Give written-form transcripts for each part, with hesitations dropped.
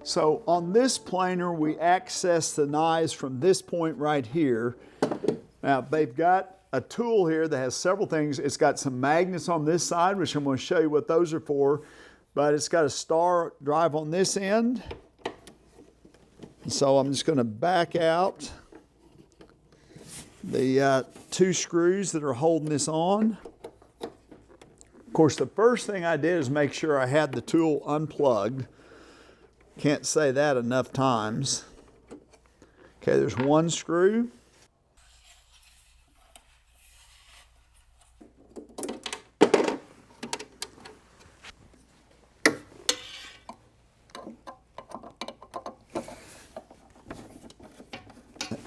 So on this planer, we access the knives from this point right here. Now they've got a tool here that has several things. It's got some magnets on this side, which I'm going to show you what those are for, but it's got a star drive on this end. So I'm just going to back out the two screws that are holding this on. Of course, the first thing I did is make sure I had the tool unplugged. Can't say that enough times. Okay, there's one screw.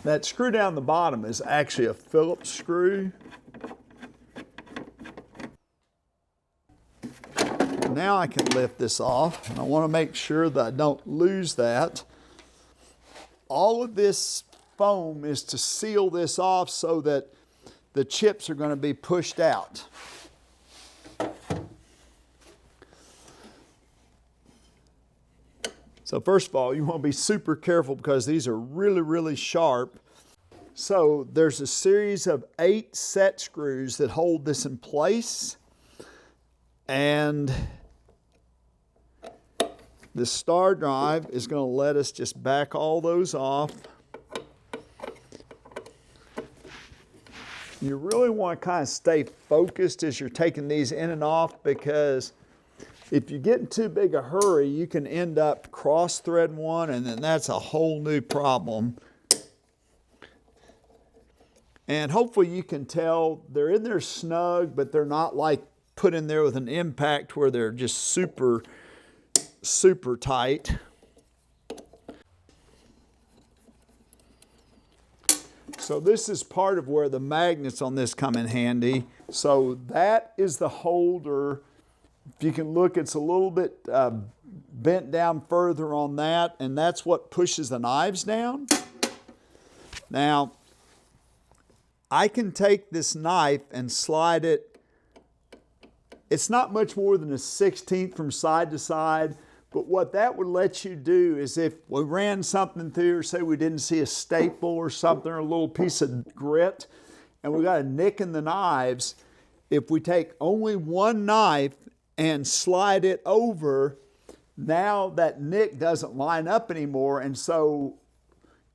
That screw down the bottom is actually a Phillips screw. Now I can lift this off, and I want to make sure that I don't lose that. All of this foam is to seal this off so that the chips are going to be pushed out. So first of all, you want to be super careful because these are really, really sharp. So there's a series of 8 set screws that hold this in place. And the star drive is going to let us just back all those off. You really want to kind of stay focused as you're taking these in and off, because if you get in too big a hurry, you can end up cross-threading one, and then that's a whole new problem. And hopefully you can tell they're in there snug, but they're not like put in there with an impact where they're just super, super tight. So this is part of where the magnets on this come in handy. So that is the holder. If you can look, it's a little bit bent down further on that, and that's what pushes the knives down. Now, I can take this knife and slide it. It's not much more than a 1/16 from side to side, but what that would let you do is if we ran something through, or say we didn't see a staple or something, or a little piece of grit, and we got a nick in the knives, if we take only one knife and slide it over, now that nick doesn't line up anymore, and so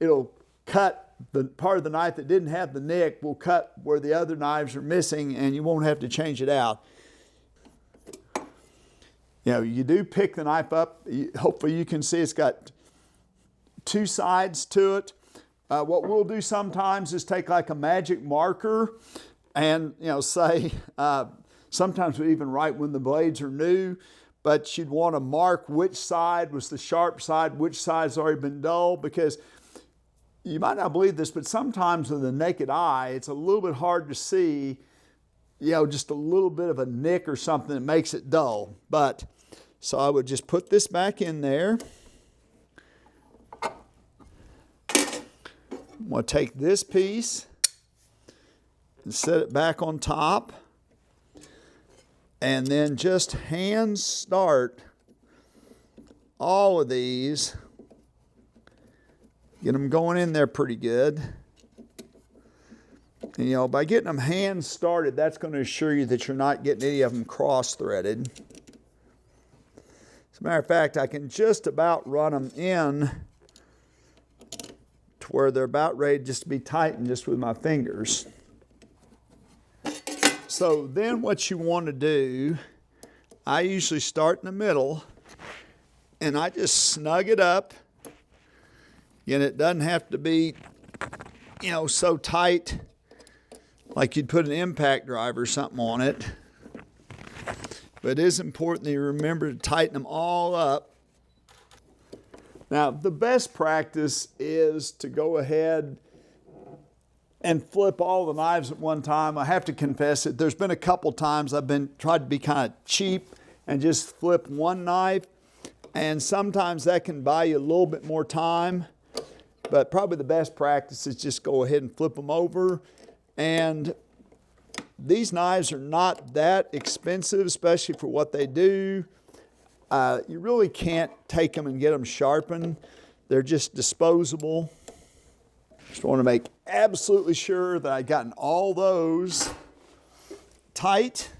it'll cut the part of the knife that didn't have the nick, will cut where the other knives are missing, and you won't have to change it out. You know, you do pick the knife up. Hopefully you can see it's got 2 sides to it. What we'll do sometimes is take like a magic marker and, you know, say, sometimes we even write when the blades are new, but you'd want to mark which side was the sharp side, which side's already been dull, because you might not believe this, but sometimes with the naked eye, it's a little bit hard to see, you know, just a little bit of a nick or something that makes it dull. But, so I would just put this back in there. I'm going to take this piece and set it back on top, and then just hand start all of these. Get them going in there pretty good. And, you know, by getting them hand started, that's going to assure you that you're not getting any of them cross-threaded. As a matter of fact, I can just about run them in to where they're about ready just to be tightened just with my fingers. So then what you want to do, I usually start in the middle, and I just snug it up. And it doesn't have to be, you know, so tight like you'd put an impact drive or something on it. But it is important that you remember to tighten them all up. Now, the best practice is to go ahead and flip all the knives at one time. I have to confess it. There's been a couple times I've tried to be kind of cheap and just flip one knife. And sometimes that can buy you a little bit more time. But probably the best practice is just go ahead and flip them over. And these knives are not that expensive, especially for what they do. You really can't take them and get them sharpened. They're just disposable. Just want to make absolutely sure that I've gotten all those tight.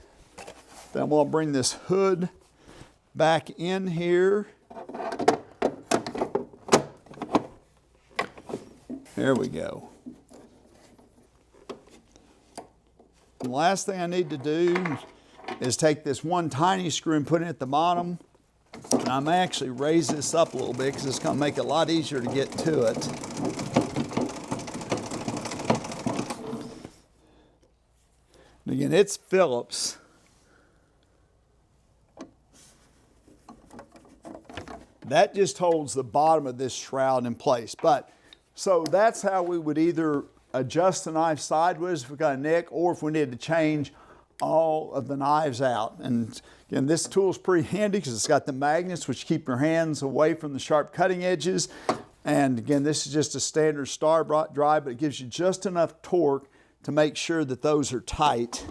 Then I'm going to bring this hood back in here. There we go. And the last thing I need to do is take this one tiny screw and put it at the bottom. And I'm actually raise this up a little bit because it's going to make it a lot easier to get to it. And again, it's Phillips. That just holds the bottom of this shroud in place. But so that's how we would either adjust the knife sideways if we got a nick, or if we needed to change all of the knives out. And again, this tool is pretty handy because it's got the magnets which keep your hands away from the sharp cutting edges. And again, this is just a standard star drive, but it gives you just enough torque to make sure that those are tight.